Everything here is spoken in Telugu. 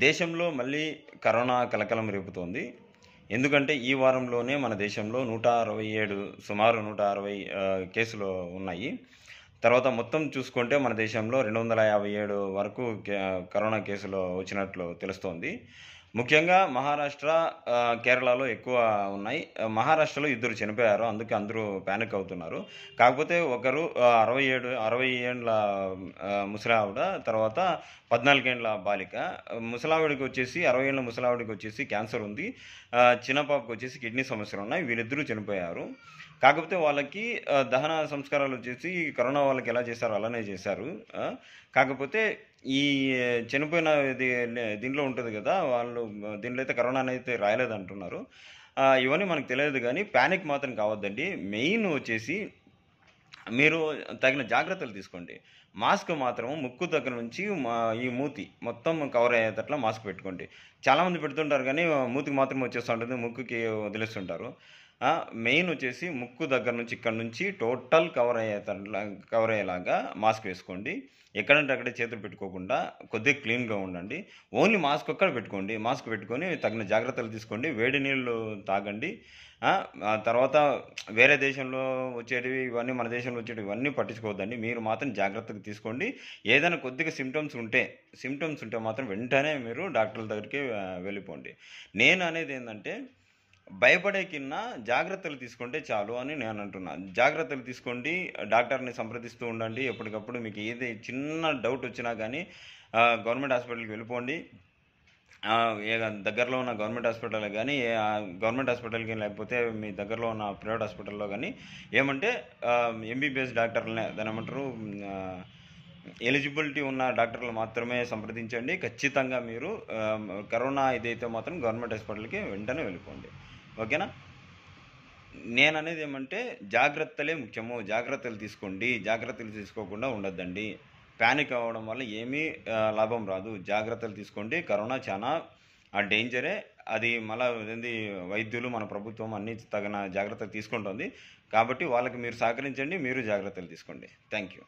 దేశంలో మళ్ళీ కరోనా కలకలం రేపుతోంది. ఎందుకంటే ఈ వారంలోనే మన దేశంలో 167 సుమారు 160 కేసులు ఉన్నాయి. తర్వాత మొత్తం చూసుకుంటే మన దేశంలో 257 వరకు కరోనా కేసులు వచ్చినట్లు తెలుస్తోంది. ముఖ్యంగా మహారాష్ట్ర, కేరళలో ఎక్కువ ఉన్నాయి. మహారాష్ట్రలో ఇద్దరు చనిపోయారు. అందుకే అందరూ పానిక్ అవుతున్నారు. కాకపోతే ఒకరు 60 ఏండ్ల ముసలావిడ, తర్వాత 14 ఏండ్ల బాలిక. ముసలావిడకి వచ్చేసి 60 ఏళ్ల ముసలావిడకి వచ్చేసి క్యాన్సర్ ఉంది. చిన్న పాపకు వచ్చేసి కిడ్నీ సమస్యలున్నాయి. వీళ్ళిద్దరూ చనిపోయారు. కాకపోతే వాళ్ళకి దహన సంస్కారాలు వచ్చేసి కరోనా వాళ్ళకి ఎలా చేశారో అలానే చేశారు. కాకపోతే ఈ చనిపోయిన దీంట్లో ఉంటుంది కదా, వాళ్ళు దీంట్లో అయితే కరోనా అయితే రాయలేదంటున్నారు. ఇవన్నీ మనకు తెలియదు కానీ ప్యానిక్ మాత్రం కావద్దండి. మెయిన్ వచ్చేసి మీరు తగిన జాగ్రత్తలు తీసుకోండి. మాస్క్ మాత్రం ముక్కు దగ్గర నుంచి ఈ మూతి మొత్తం కవర్ అయ్యేటట్లా మాస్క్ పెట్టుకోండి. చాలామంది పెడుతుంటారు కానీ మూతికి మాత్రం వచ్చేస్తుంటుంది, ముక్కుకి వదిలేస్తుంటారు. మెయిన్ వచ్చేసి ముక్కు దగ్గర నుంచి ఇక్కడ నుంచి టోటల్ కవర్ అయ్యేలాగా మాస్క్ వేసుకోండి. ఎక్కడంటే అక్కడే చేతులు పెట్టుకోకుండా కొద్దిగా క్లీన్గా ఉండండి. ఓన్లీ మాస్క్ ఒక్కడ పెట్టుకోండి. మాస్క్ పెట్టుకొని తగిన జాగ్రత్తలు తీసుకోండి. వేడి నీళ్ళు తాగండి. తర్వాత వేరే దేశంలో వచ్చేటివి ఇవన్నీ మన దేశంలో వచ్చేటివి ఇవన్నీ పట్టించుకోవద్దండి. మీరు మాత్రం జాగ్రత్తగా తీసుకోండి. ఏదైనా కొద్దిగా సిమ్టమ్స్ ఉంటే మాత్రం వెంటనే మీరు డాక్టర్ల దగ్గరికి వెళ్ళిపోండి. నేను అనేది ఏంటంటే భయపడే కిన్నా జాగ్రత్తలు తీసుకుంటే చాలు అని నేను అంటున్నాను. జాగ్రత్తలు తీసుకోండి, డాక్టర్ని సంప్రదిస్తూ ఉండండి. ఎప్పటికప్పుడు మీకు ఏది చిన్న డౌట్ వచ్చినా కానీ గవర్నమెంట్ హాస్పిటల్కి వెళ్ళిపోండి. దగ్గరలో ఉన్న గవర్నమెంట్ హాస్పిటల్ కానీ, గవర్నమెంట్ హాస్పిటల్కి లేకపోతే మీ దగ్గరలో ఉన్న ప్రైవేట్ హాస్పిటల్లో కానీ ఏమంటే ఎంబీబీఎస్ డాక్టర్లనే దాని ఏమంటారు, ఎలిజిబిలిటీ ఉన్న డాక్టర్లు మాత్రమే సంప్రదించండి. ఖచ్చితంగా మీరు కరోనా ఇదైతే మాత్రం గవర్నమెంట్ హాస్పిటల్కి వెంటనే వెళ్ళిపోండి. ఓకేనా? నేను అనేది ఏమంటే జాగ్రత్తలే ముఖ్యము. జాగ్రత్తలు తీసుకోండి. జాగ్రత్తలు తీసుకోకుండా ఉండొద్దండి. ప్యానిక్ అవ్వడం వల్ల ఏమీ లాభం రాదు. జాగ్రత్తలు తీసుకోండి. కరోనా చాలా డేంజరే. అది మళ్ళీ వైద్యులు, మన ప్రభుత్వం అన్నీ తగిన జాగ్రత్తలు తీసుకుంటుంది. కాబట్టి వాళ్ళకి మీరు సహకరించండి, మీరు జాగ్రత్తలు తీసుకోండి. Thank you.